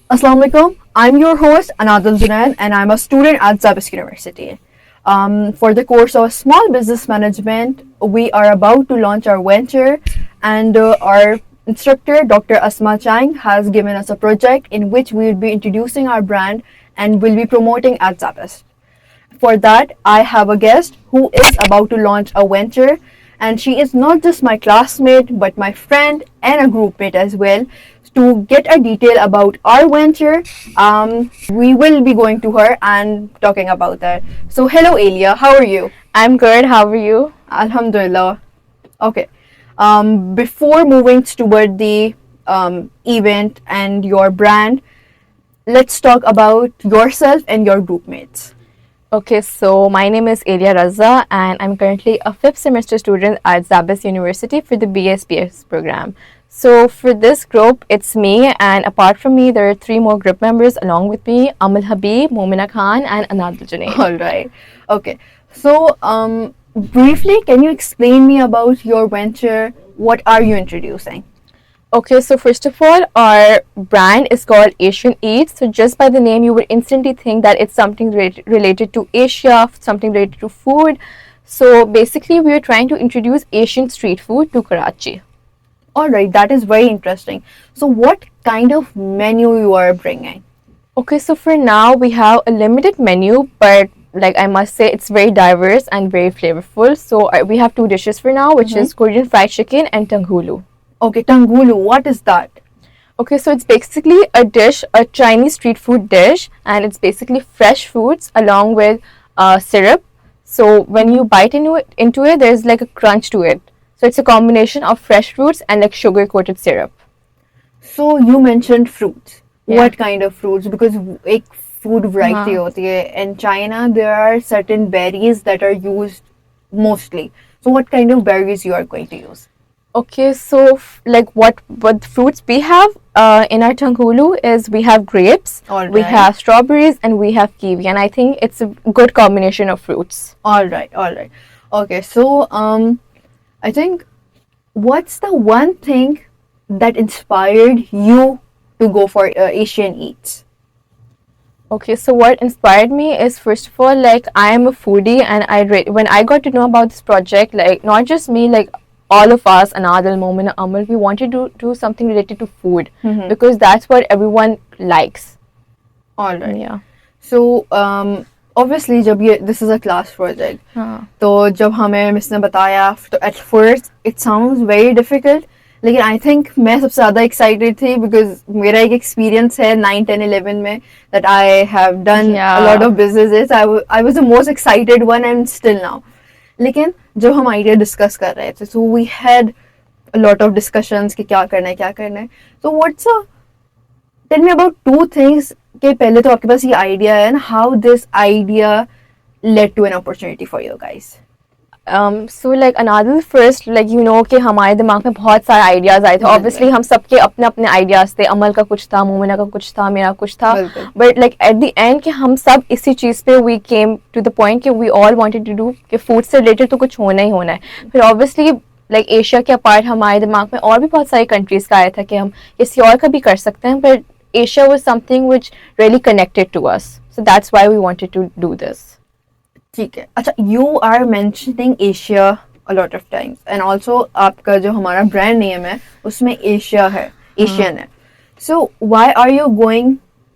Assalamu alaikum. I'm your host Anadul Junaid and I'm a student at Zabis University. For the course of Small Business Management, we are about to launch our venture, and our instructor, Dr. Asma Chang, has given us a project in which we will be introducing our brand and will be promoting at Zabis. For that, I have a guest who is about to launch a venture, and she is not just my classmate but my friend and a groupmate as well. To get a detail about our venture, we will be going to her and talking about that. So, hello, Elia, how are you? I'm good. How are you? Alhamdulillah. Okay. Before moving toward the event and your brand, let's talk about yourself and your groupmates. Okay, so my name is Elia Raza, and I'm currently a fifth semester student at Zabis University for the BSPS program. So for this group, it's me, and apart from me, there are three more group members along with me: Amal Habib, Momina Khan, and Anadul Junaid. All right. Okay. So, briefly, can you explain me about your venture? What are you introducing? Okay, so first of all, our brand is called Asian Eats. So just by the name, you would instantly think that it's something related to Asia, something related to food. So basically, we are trying to introduce Asian street food to Karachi. All right, that is very interesting. So, what kind of menu you are bringing? Okay, so for now, we have a limited menu, but like I must say, it's very diverse and very flavorful. So we have two dishes for now, which is Korean fried chicken and tanghulu. Okay, tangulu, what is that? Okay, so it's basically a dish, a Chinese street food dish, and it's basically fresh fruits along with syrup. So when you bite into it, there's like a crunch to it. So it's a combination of fresh fruits and like sugar coated syrup. So, you mentioned fruits. Yeah. What kind of fruits? Because एक food variety होती है. In China, there are certain berries that are used mostly. So, what kind of berries you are going to use? Okay, so like what fruits we have in our tanghulu is we have grapes, All we right. have strawberries, and we have kiwi, and I think it's a good combination of fruits. All right, all right. Okay, so I think what's the one thing that inspired you to go for Asian Eats? Okay, so what inspired me is first of all, like I am a foodie, and when I got to know about this project, like not just me, like all of us, Anadal, Momina, Amal, we wanted to do something related to food because that's what everyone likes. All right. Yeah. So obviously जब ये this is a class project, तो जब हमें miss ने बताया तो at first it sounds very difficult, लेकिन I think मैं सबसे ज़्यादा excited थी because मेरा एक experience है 9, 10, 11 में that I have done a lot of businesses. I was the most excited one and still now. लेकिन जब हम idea discuss कर रहे थे, so we had a lot of discussions कि क्या करना है. So tell me about two things कि पहले तो आपके पास ये idea है and how this idea led to an opportunity for you guys. So like another first like कि हमारे दिमाग में बहुत सारे आइडियाज आए थे. ऑब्वियसली हम सबके अपने अपने आइडियाज थे. अमल का कुछ था, मोमिना का कुछ था, मेरा कुछ था. But like at the end कि हम सब इसी चीज़ पे we came to the point कि we all wanted to do कि फूड से रिलेटेड तो कुछ होना ही होना है. फिर ऑब्वियसली लाइक एशिया के अपार्ट हमारे दिमाग में और भी बहुत सारी कंट्रीज का आया था कि हम किसी और का भी कर सकते हैं. But Asia was something which really connected to us. So that's why we wanted to do this. ठीक है. अच्छा, you are mentioning Asia a lot of times and also आपका जो हमारा brand name है उसमें Asia है, Asian है. So why are you going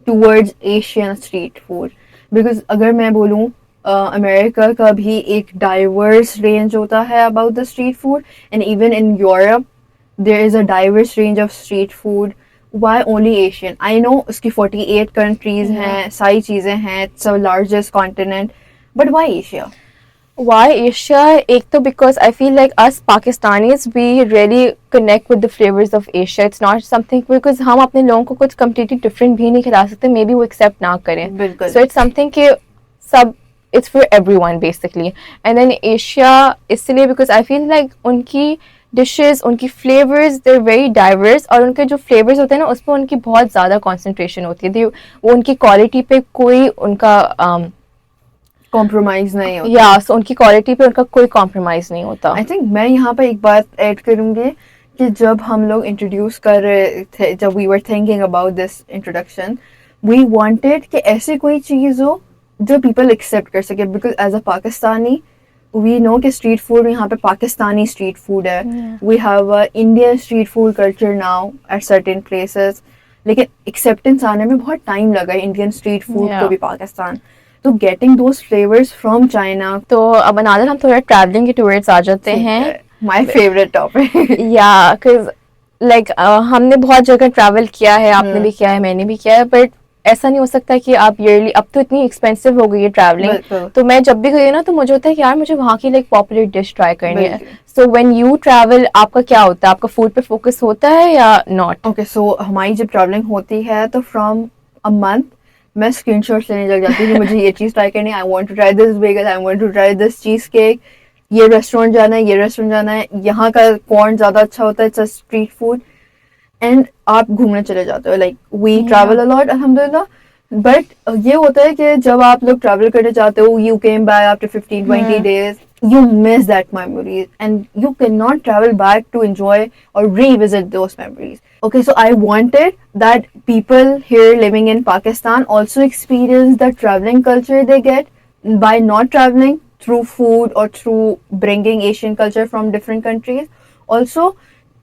towards Asian street food? Because अगर मैं बोलूँ अमेरिका का भी एक diverse range होता है about the street food, and even in Europe there is a diverse range of street food. Why only Asian? I know उसकी 48 countries हैं, सारी चीज़ें हैं, it's the largest continent. But why Asia? Why Asia? एक तो because I feel like us Pakistanis we really connect with the flavors of Asia. It's not something because हम अपने लोगों को कुछ completely different भी नहीं खिला सकते. Maybe वो accept ना करें. बिल्कुल. So it's something कि सब it's for everyone basically. And then Asia इसलिए because I feel like उनकी dishes, उनकी flavors they're very diverse और उनके जो flavors होते हैं ना उस पर उनकी बहुत ज़्यादा concentration होती है. वो उनकी quality पे कोई उनका कॉम्प्रोमाइज नहीं होता. या सो उनकी क्वालिटी पे उनका कोई कॉम्प्रोमाइज नहीं होता. आई थिंक मैं यहाँ पर एक बात ऐड करूँगी कि जब हम लोग इंट्रोड्यूस कर रहे थे, जब we were thinking about this introduction, we wanted कि ऐसी कोई चीज़ हो जो पीपल एक्सेप्ट कर सके, because as a Pakistani we know कि स्ट्रीट फूड, यहाँ पे पाकिस्तानी स्ट्रीट फूड है, we have a Indian street food culture now at certain places, लेकिन एक्सेप्टेंस आने में बहुत टाइम लगा इंडियन स्ट्रीट फूड को भी पाकिस्तान, तो getting those flavours from China. तो अब अनादर हम थोड़ा ट्रैवलिंग के टूवर्ड्स आ जाते हैं. My favourite topic. या बिकॉज लाइक हमने बहुत जगह ट्रैवल किया है, आपने भी किया है, मैंने भी किया है, बट ऐसा नहीं हो सकता कि आप ईयरली, अब तो इतनी एक्सपेंसिव हो गई है ट्रैवलिंग, तो मैं जब भी गई ना तो मुझे होता है कि यार मुझे वहाँ की लाइक पॉपुलर डिश ट्राई करनी है. सो व्हेन यू ट्रैवल आपका क्या होता है, आपका फूड पे फोकस होता है या नॉट? ओके, सो हमारी जब ट्रैवलिंग होती है तो फ्रॉम अ मंथ मैं स्क्रीनशॉट्स लेने लग जाती हूँ कि मुझे ये चीज़ ट्राई करनी है, I want to try this bagel, I want to try this cheesecake, ये रेस्टोरेंट जाना है, ये रेस्टोरेंट जाना है, यहाँ का कौन ज़्यादा अच्छा होता है, it's a street food, and आप घूमने चले जाते हो. Like we travel a lot अल्हम्दुलिल्लाह, बट ये होता है कि जब आप लोग ट्रैवल करने जाते हो, you came back after 15-20 days, you miss that memories and you cannot travel back to enjoy or revisit those memories. Okay, so I wanted that people here living in Pakistan also experience the traveling culture they get by not traveling through food or through bringing Asian culture from different countries. Also,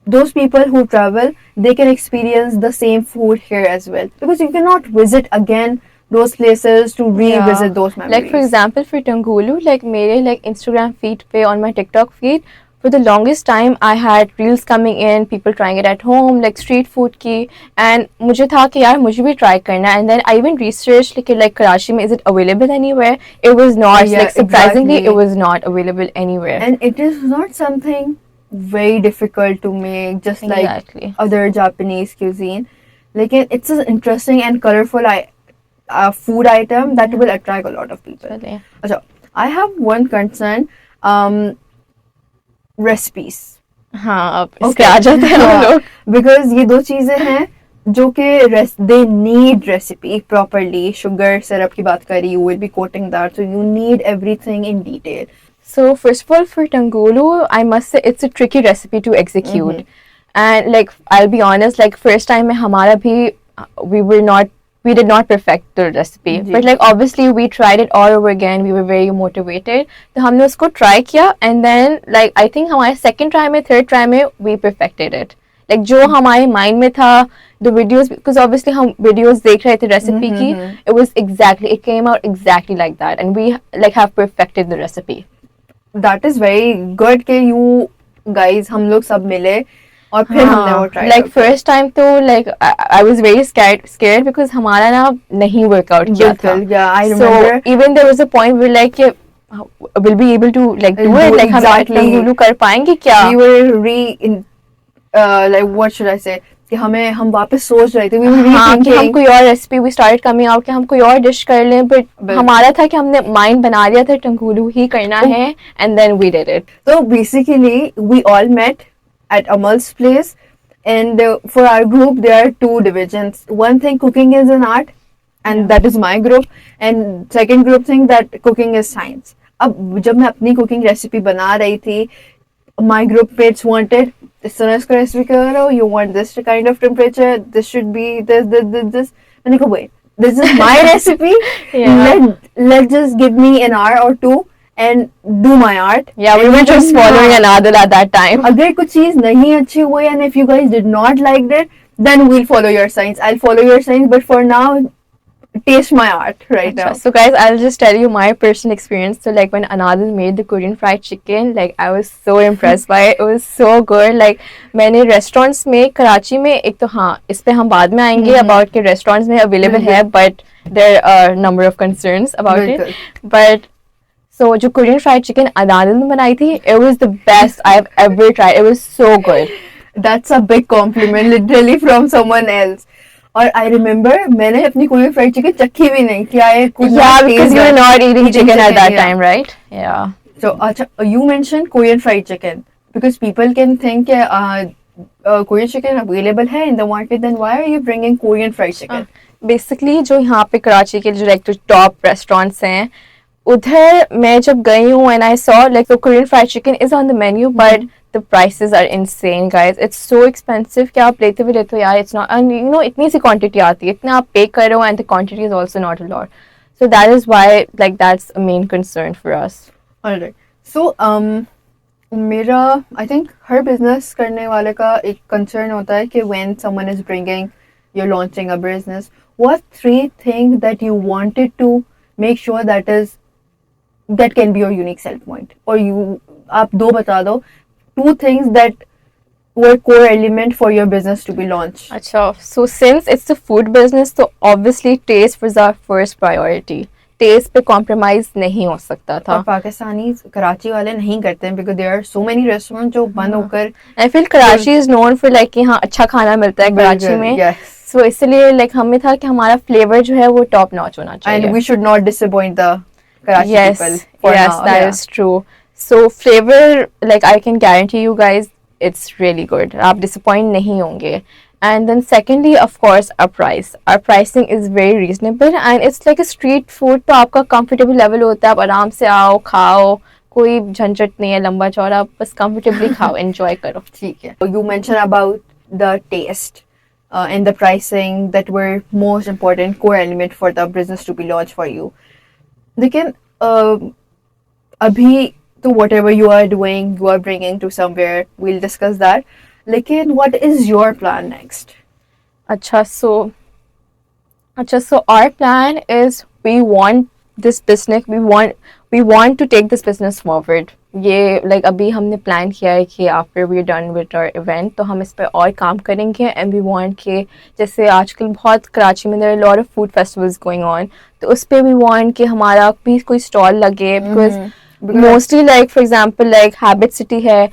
those people who travel, they can experience the same food here as well, because you cannot visit again those places to revisit those memories. Like for example, for Tangulu, like mere like Instagram feed pe on my TikTok feed, for the longest time I had reels coming in, people trying it at home, like street food ki, and मुझे था कि यार मुझे भी try करना, and then I even researched like Karachi में is it available anywhere? It was not. Yeah, like surprisingly, exactly. it was not available anywhere. And it is not something very difficult to make, just like Exactly. other Japanese cuisine. Like it's an interesting and colorful food item that will attract a lot of people. Chale. अच्छा, I have one concern. Recipes. हाँ, अब इसके आ जाते हैं हम लोग. Because ये दो चीजें हैं जो कि they need recipe properly. Sugar syrup की बात करी, you will be quoting that, so you need everything in detail. So first of all, for Tangulu, I must say it's a tricky recipe to execute. And like I'll be honest, like first time में हमारा भी we did not perfect the recipe. But like obviously we tried it all over again. We were very motivated. तो हमने उसको try किया, and then like I think हमारे second try में, third try में we perfected it. Like जो हमारे mind में था, the videos, because obviously हम videos देख रहे थे recipe की, it came out exactly like that, and we like have perfected the recipe. That is very good कि you guys हम लोग सब मिले और फिर हमने वो try like first time तो like I was very scared because हमारा ना नहीं workout किया था. Yeah, I remember. So even there was a point where like will be able to like do it, like हम Tangulu कर पाएंगे क्या? We were like what should I say, कि हम वापस सोच रहे थे, we were कि हम कोई और recipe, we started coming out कि हम कोई और डिश कर लें, but हमारा था कि हमने माइंड बना लिया था टंगुलू ही करना है, and then we did it. So basically we all met at Amal's place, and for our group there are two divisions. One thing, cooking is an art, and that is my group, and second group think that cooking is science. अब जब मैं अपनी cooking recipe बना रही थी, my group mates wanted, इस तरह इसको रेसिपी करो, you want this kind of temperature, this should be this. मैंने कहा wait, this is my recipe. Let just give me an hour or two and do my art. Yeah, we were just following Anadul at that time. अगर कुछ चीज नहीं अच्छी हुई, and if you guys did not like it, then we'll follow your science. I'll follow your science, but for now, taste my art right now. So guys, I'll just tell you my personal experience. So like when Anadul made the Korean fried chicken, like I was so impressed by it. It was so good. Like मैंने restaurants में कराची में, एक तो हाँ इस पे हम बाद में आएंगे about के restaurants में available है, but there are number of concerns about it. But so जो Korean fried chicken Anadul ने बनाई थी, it was the best I've ever tried. It was so good. That's a big compliment, literally from someone else. और I remember मैंने अपनी Korean fried chicken चखी भी नहीं, क्या है कुछ. Yeah, because you were not eating chicken at that time, right? Yeah. So अच्छा, you mentioned Korean fried chicken because people can think Korean chicken available है in the market, then why are you bringing Korean fried chicken? Basically जो यहाँ पे कराची के जो like top restaurants हैं, उधर मैं जब गई हूँ and I saw like the Korean fried chicken is on the menu but the prices are insane guys, it's so expensive कि आप लेते हो यार, it's not, and you know इतनी सी quantity आती है, इतना आप pay कर रहे हो and the quantity is also not a lot, so that is why like that's a main concern for us. Alright. So मेरा I think हर business करने वाले का एक concern होता है कि when someone is bringing, you're launching a business, what 3 things that you wanted to make sure that can be your unique sell point, or you आप 2 बता दो, 2 things that were core element for your business to be launched. अच्छा, so since it's a food business तो obviously taste was our first priority. Taste पे compromise नहीं हो सकता था. और पाकिस्तानी कराची वाले नहीं करते हैं because there are so many restaurants जो बंद होकर. I feel Karachi is known for like कि हाँ अच्छा खाना मिलता है कराची में. Yes. So इसलिए like हमें था कि हमारा फ्लेवर जो है वो टॉप नॉच होना चाहिए. And we should not disappoint the Karachi people. Yes, that is true. So flavor, like I can guarantee you guys, it's really good. आप disappoint नहीं होंगे. And then secondly, of course, our price. Our pricing is very reasonable and it's like a street food. तो आपका comfortable level होता है, आप आराम से आओ खाओ, कोई झंझट नहीं है लंबा चौड़ा, बस comfortably खाओ, enjoy करो. ठीक है. You mentioned about the taste and the pricing that were most important core element for the business to be launched for you. लेकिन अभी तो whatever you are doing, you are bringing to somewhere. We'll discuss that. लेकिन what is your plan next? अच्छा, so our plan is we want this business, we want to take this business forward. ये like अभी हमने plan किया है कि after we're done with our event तो हम इस पर और काम करेंगे and we want कि जैसे आजकल बहुत कराची में there are a lot of food festivals going on, तो उस पर we want कि हमारा भी कोई stall लगे because mostly like for example like Habit City है,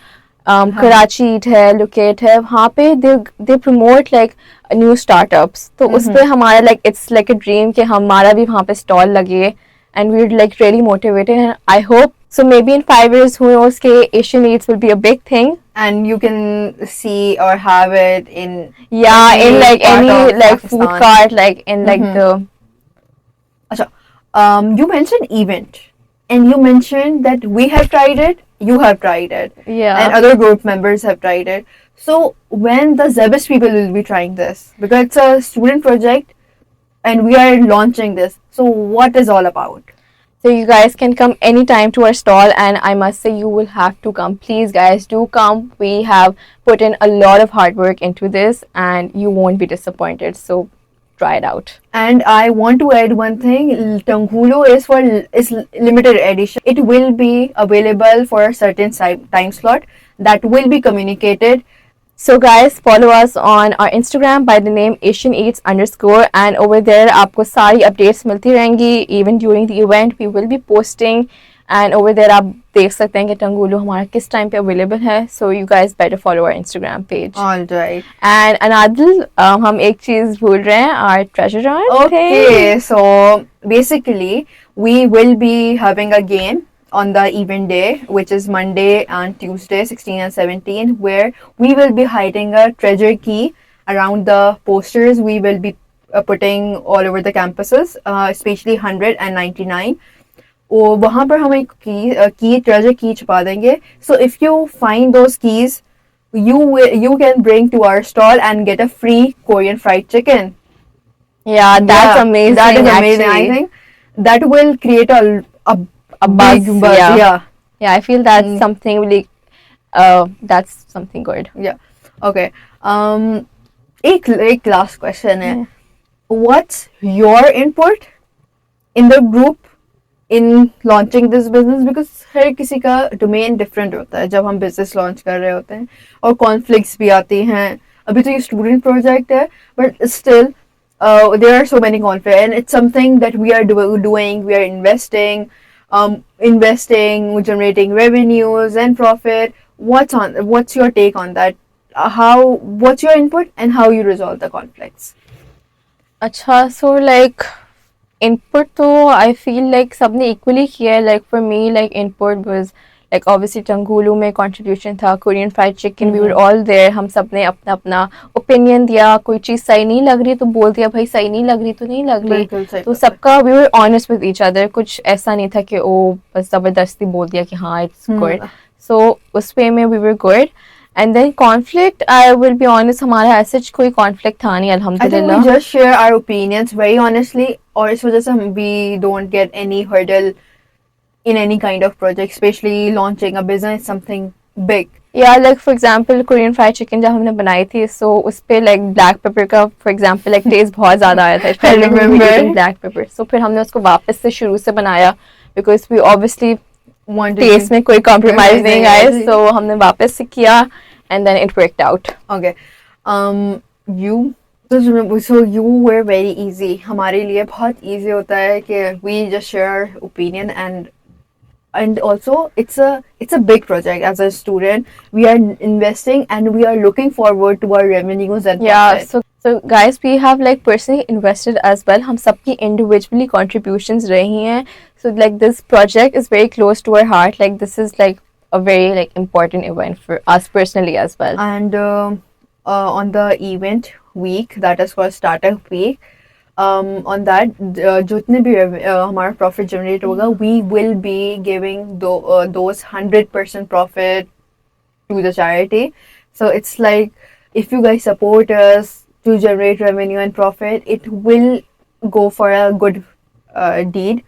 कराची ईट है, लोकेट है, वहाँ पे they promote like new startups, तो उस पे हमारा like it's like a dream कि हमारा भी वहाँ पे stall लगे and we're like really motivated and I hope so maybe in 5 years who knows कि Asian Eats will be a big thing and you can see or have it in in like any like Pakistan. food cart like in like the Achha, you mentioned event and you mentioned that we have tried it, you have tried it, and other group members have tried it. So when the Zebis people will be trying this, because it's a student project and we are launching this, so what is all about? So you guys can come anytime to our stall and I must say you will have to come. Please guys, do come. We have put in a lot of hard work into this and you won't be disappointed. So try it out. And I want to add one thing. Tanghulo is limited edition. It will be available for a certain time slot that will be communicated. So guys, follow us on our Instagram by the name Asian Eats _ and over there आपको सारी updates मिलती रहेंगी. Even during the event we will be posting and over there आप देख सकते हैं कि टंगुलो हमारा किस टाइम पे अवेलेबल है. So you guys better follow our Instagram page. Alright. And Anadil, हम एक चीज भूल रहे हैं, our treasure hunt. Okay, so basically we will be having a game on the event day, which is Monday and Tuesday, 16 and 17, where we will be hiding a treasure key around the posters we will be putting all over the campuses, especially 100 and 99. वहाँ पर हम एक की treasure key छुपा देंगे. So if you find those keys, you can bring to our stall and get a free Korean fried chicken. Yeah, that's amazing. That is amazing. I think that will create a buzz. Big buzz. Yeah, I feel that's something really that's something good. Yeah. Okay. एक last question है. What's your input in the group in launching this business? Because हर किसी का domain different होता है जब हम business launch कर रहे होते हैं और conflicts भी आती हैं. अभी तो ये student project है, but still there are so many conflicts and it's something that we are doing. We are investing, generating revenues and profit. What's your take on that? What's your input and how you resolve the conflicts? अच्छा, so like input तो I feel like सबने equally किया है. Like for me, like input was like obviously Tangulu में contribution था, Korean fried chicken, we were all there, हम सब ने अपना अपना opinion दिया, कोई चीज़ सही नहीं लग रही तो बोल दिया भाई सही नहीं लग रही तो नहीं लग रही, तो सबका we were honest with each other, कुछ ऐसा नहीं था कि ओ बस ज़बरदस्ती बोल दिया कि हाँ it's good, so उस पे में we were good. And then conflict, I will be honest, हमारा ऐसा कोई conflict था नहीं, अल्हम्दुलिल्लाह. I think we just share our opinions very honestly, और इस वजह से we don't get any hurdle in any kind of project, especially launching a business, something big. Yeah, like for example, Korean fried chicken जब हमने बनाई थी, so उस पे like black pepper का for example like taste बहुत ज़्यादा आया था. I remember black pepper. So फिर हमने उसको वापस से शुरू से बनाया because we obviously taste में कोई compromise नहीं आया, so हमने वापस से किया and then it worked out. Okay, you so you were very easy. हमारे लिए बहुत easy होता है कि we just share our opinion, and also it's a big project. As a student, we are investing and we are looking forward to our revenues and profit. So guys, we have like personally invested as well. हम सबकी individually contributions रही हैं. So like this project is very close to our heart. Like this is like a very like important event for us personally as well. And on the event week, that is called startup week, on that जितने भी हमारा profit generate होगा, we will be giving those 100% profit to the charity. So it's like if you guys support us to generate revenue and profit, it will go for a good deed.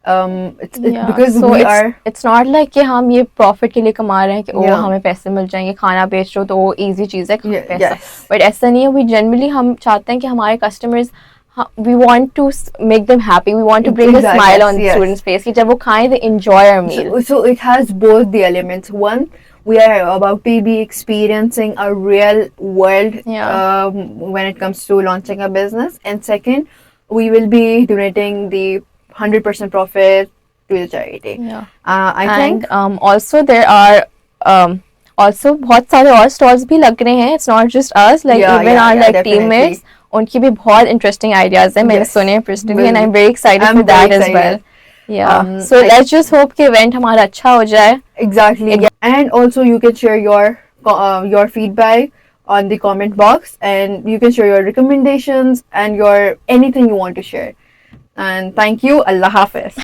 Because so we are, it's not like कि हम ये profit के लिए कमा रहे हैं कि ओ हमें पैसे मिल जाएंगे, खाना बेच रहे हो तो वो easy चीज़ है पैसा, but ऐसा नहीं है. We generally हम चाहते हैं कि हमारे customers, we want to make them happy, we want to bring a smile on the students' face, कि जब वो खाएं they enjoy our meal. So it has both the elements. One, we are about to be experiencing a real world when it comes to launching a business, and second, we will be donating the 100% profit to the charity. I think also there are also बहुत सारे और stores भी लग रहे हैं. It's not just us, like even our like teammates, उनकी भी बहुत interesting ideas हैं, मैंने सुने personally, and I'm very excited for that as well. So let's just hope कि event हमारा अच्छा हो जाए. Exactly. And also you can share your feedback on the comment box, and you can share your recommendations and your anything you want to share. And thank you. Allah Hafiz.